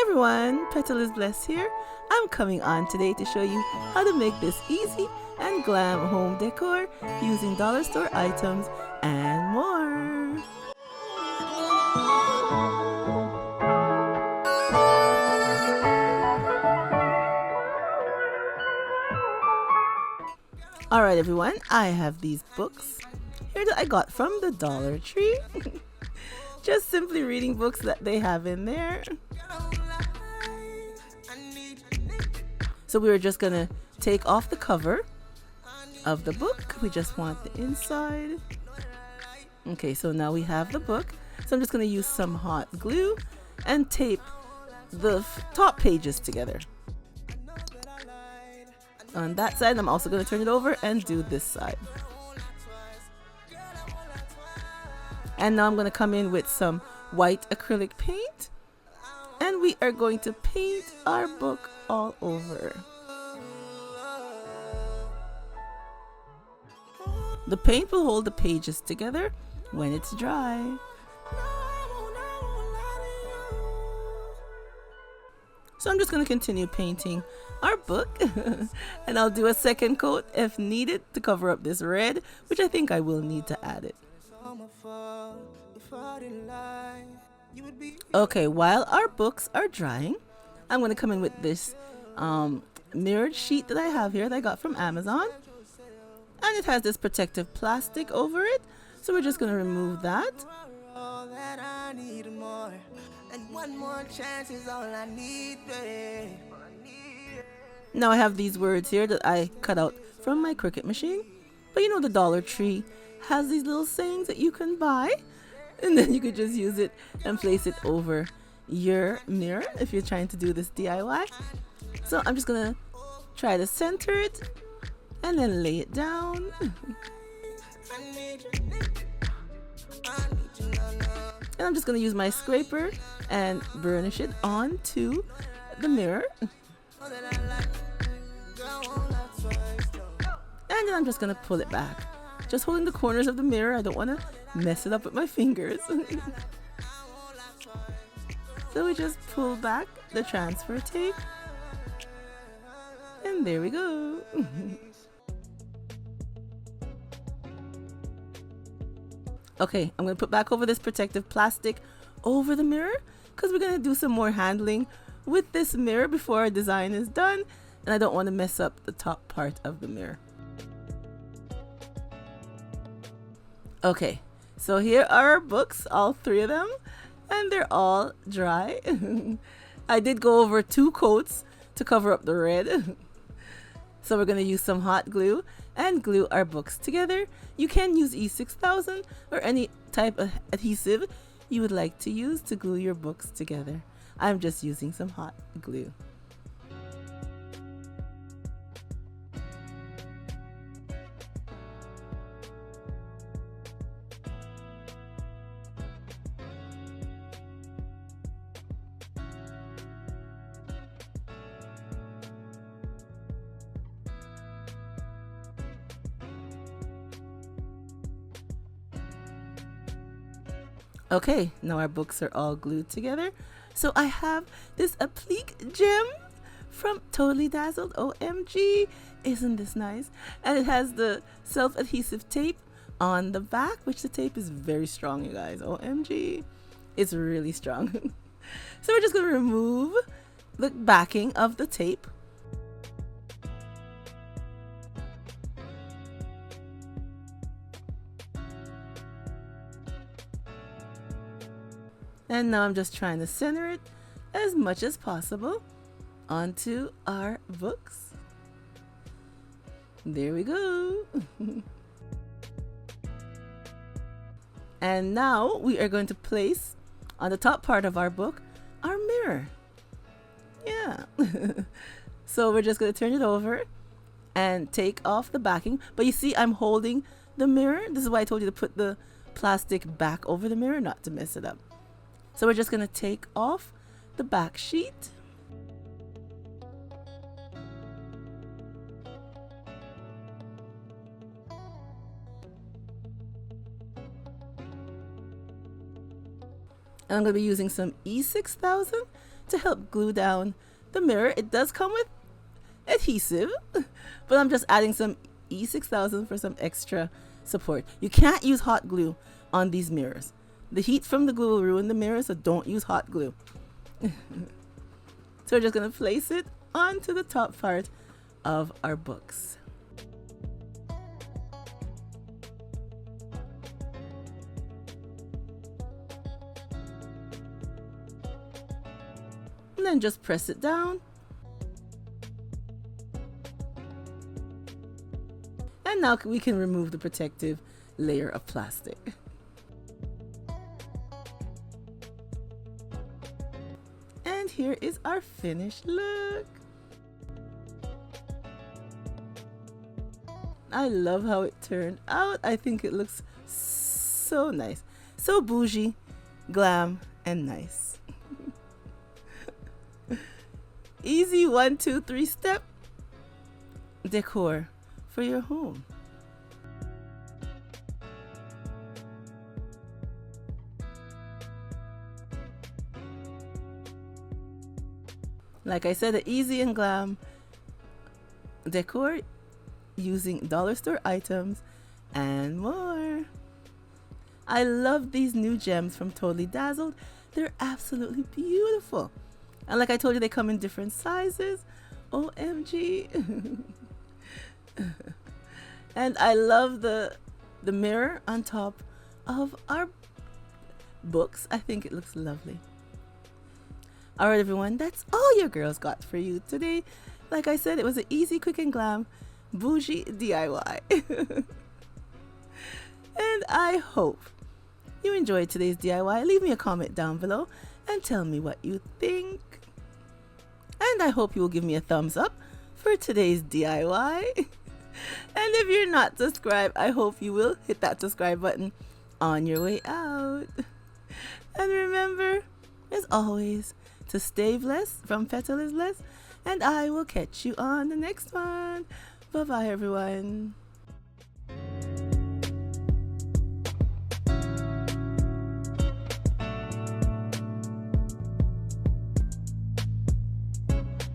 everyone, Petalisbless here. I'm coming on today to show you how to make this easy and glam home decor using dollar store items and more. Alright everyone, I have these books here that I got from the Dollar Tree. Just simply reading books that they have in there. So we're just gonna take off the cover of the book. We just want the inside. Okay, so now we have the book. So I'm just gonna use some hot glue and tape the top pages together. On that side, I'm also gonna turn it over and do this side. And now I'm gonna come in with some white acrylic paint, and we are going to paint our book all over. The paint will hold the pages together when it's dry. So I'm just going to continue painting our book and I'll do a second coat if needed to cover up this red, which I think I will need to add it. Okay, while our books are drying, I'm going to come in with this mirrored sheet that I have here that I got from Amazon. And it has this protective plastic over it. So we're just going to remove that. Now I have these words here that I cut out from my Cricut machine. But you know the Dollar Tree has these little sayings that you can buy. And then you could just use it and place it over your mirror if you're trying to do this DIY. So I'm just going to try to center it and then lay it down. And I'm just going to use my scraper and burnish it onto the mirror. And then I'm just going to pull it back. Just holding the corners of the mirror. I don't want to mess it up with my fingers. So we just pull back the transfer tape. And there we go. Okay, I'm going to put back over this protective plastic over the mirror because we're going to do some more handling with this mirror before our design is done, and I don't want to mess up the top part of the mirror. Okay, so here are our books, all three of them, and they're all dry. I did go over 2 coats to cover up the red. So we're going to use some hot glue and glue our books together. You can use E6000 or any type of adhesive you would like to use to glue your books together. I'm just using some hot glue. Okay, now our books are all glued together. So I have this applique gem from Totally Dazzled. OMG, isn't this nice? And it has the self-adhesive tape on the back, which the tape is very strong, you guys. OMG, it's really strong. So we're just going to remove the backing of the tape. And now I'm just trying to center it as much as possible onto our books. There we go. And now we are going to place on the top part of our book our mirror. Yeah. So we're just going to turn it over and take off the backing. But you see, I'm holding the mirror. This is why I told you to put the plastic back over the mirror, not to mess it up. So we're just going to take off the back sheet. And I'm going to be using some E6000 to help glue down the mirror. It does come with adhesive, but I'm just adding some E6000 for some extra support. You can't use hot glue on these mirrors. The heat from the glue will ruin the mirror, so don't use hot glue. So we're just going to place it onto the top part of our books. And then just press it down. And now we can remove the protective layer of plastic. And here is our finished look. I love how it turned out. I think it looks so nice. So bougie, glam, and nice. Easy 1, 2, 3 step decor for your home. Like I said, the easy and glam decor using dollar store items and more. I love these new gems from Totally Dazzled. They're absolutely beautiful. And like I told you, they come in different sizes. OMG. And I love the mirror on top of our books. I think it looks lovely. All right, everyone, that's all your girls got for you today. Like I said, it was an easy, quick, and glam bougie DIY. And I hope you enjoyed today's DIY. Leave me a comment down below and tell me what you think. And I hope you will give me a thumbs up for today's DIY. And if you're not subscribed, I hope you will hit that subscribe button on your way out. And remember, as always, to stay blessed from Petalisbless, and I will catch you on the next one. Bye-bye, everyone.